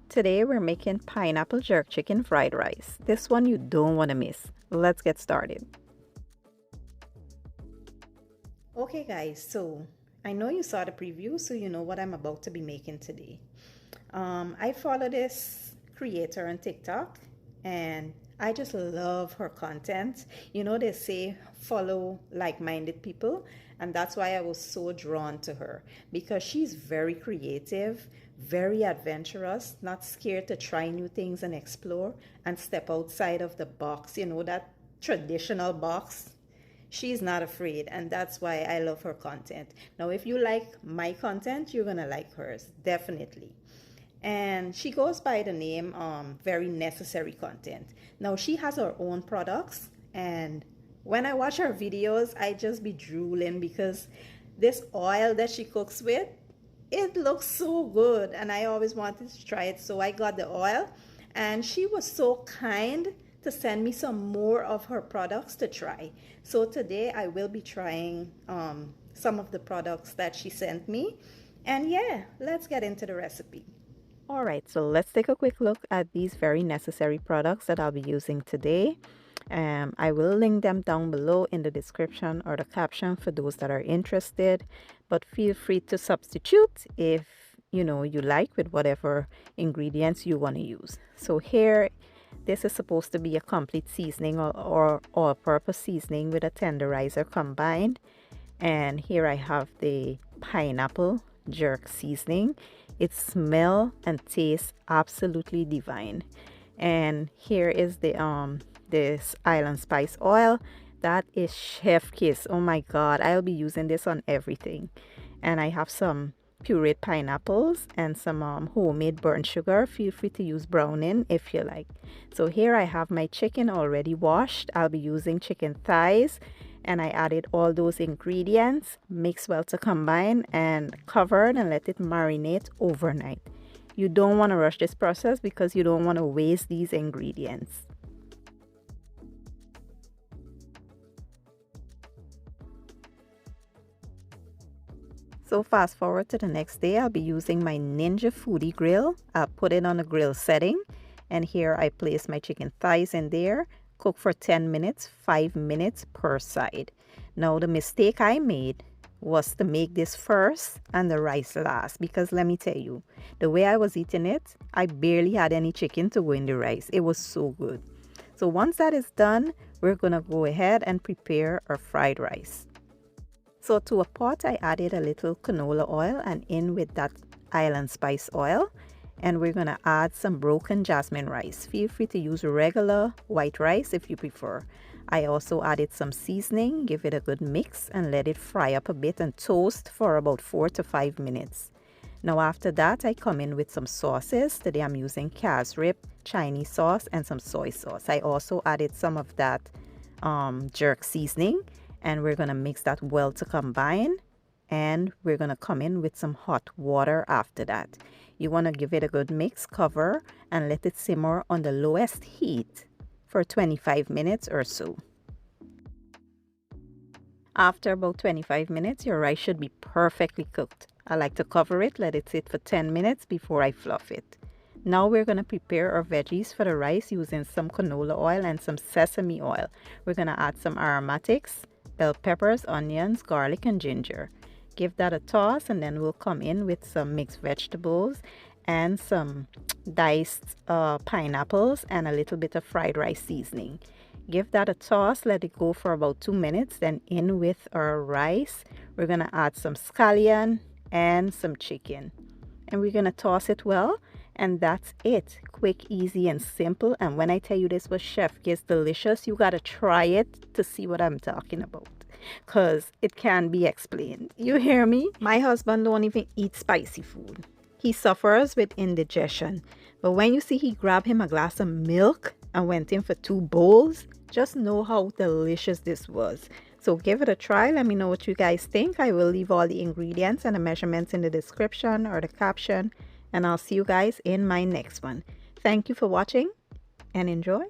Today we're making pineapple jerk chicken fried rice. This one you don't want to miss. Let's get started. Okay guys, so I know you saw the preview, so you know what I'm about to be making today. I follow this creator on TikTok and I just love her content. You know, they say follow like-minded people, and that's why I was so drawn to her because she's very creative, very adventurous, not scared to try new things and explore and step outside of the box, you know, that traditional box. She's not afraid, and that's why I love her content. Now, if you like my content, you're gonna like hers, definitely. And she goes by the name Very Necessary Content. Now, she has her own products, and when I watch her videos, I just be drooling because this oil that she cooks with, it looks so good, and I always wanted to try it, so I got the oil, and she was so kind to send me some more of her products to try. So today I will be trying some of the products that she sent me, and yeah, let's get into the recipe. All right, so let's take a quick look at these very necessary products that I'll be using today. I will link them down below in the description or the caption for those that are interested, but feel free to substitute if you like with whatever ingredients you want to use. So here, this is supposed to be a complete seasoning or all-purpose seasoning with a tenderizer combined. And here I have the pineapple jerk seasoning. It smells and tastes absolutely divine. And here is the this island spice oil. That is chef kiss. Oh my god, I'll be using this on everything. And I have some pureed pineapples and some homemade burnt sugar. Feel free to use browning if you like. So here I have my chicken already washed. I'll be using chicken thighs, and I added all those ingredients, mix well to combine, and covered and let it marinate overnight. You don't want to rush this process because you don't want to waste these ingredients. So fast forward to the next day, I'll be using my Ninja Foodie grill. I'll put it on the grill setting, and here I place my chicken thighs in there. Cook for 10 minutes, 5 minutes per side. Now the mistake I made was to make this first and the rice last, because let me tell you, the way I was eating it, I barely had any chicken to go in the rice. It was so good. So once that is done, we're gonna go ahead and prepare our fried rice. So to a pot, I added a little canola oil and in with that island spice oil. And we're going to add some broken jasmine rice. Feel free to use regular white rice if you prefer. I also added some seasoning, give it a good mix and let it fry up a bit and toast for about 4 to 5 minutes. Now after that, I come in with some sauces. Today I'm using cassareep, Chinese sauce and some soy sauce. I also added some of that jerk seasoning, and we're going to mix that well to combine, and we're going to come in with some hot water after that. You want to give it a good mix, cover, and let it simmer on the lowest heat for 25 minutes or so. After about 25 minutes, your rice should be perfectly cooked. I like to cover it, let it sit for 10 minutes before I fluff it. Now we're going to prepare our veggies for the rice using some canola oil and some sesame oil. We're going to add some aromatics, bell peppers, onions, garlic, and ginger. Give that a toss, and then we'll come in with some mixed vegetables and some diced pineapples and a little bit of fried rice seasoning. Give that a toss, let it go for about 2 minutes. Then in with our rice, we're going to add some scallion and some chicken. And we're going to toss it well, and that's it. Quick, easy, and simple. And when I tell you this was chef kiss delicious, you got to try it to see what I'm talking about, because it can be explained. You hear me? My husband don't even eat spicy food. He suffers with indigestion. But when you see he grabbed him a glass of milk and went in for 2 bowls, just know how delicious this was. So give it a try. Let me know what you guys think. I will leave all the ingredients and the measurements in the description or the caption. And I'll see you guys in my next one. Thank you for watching and enjoy.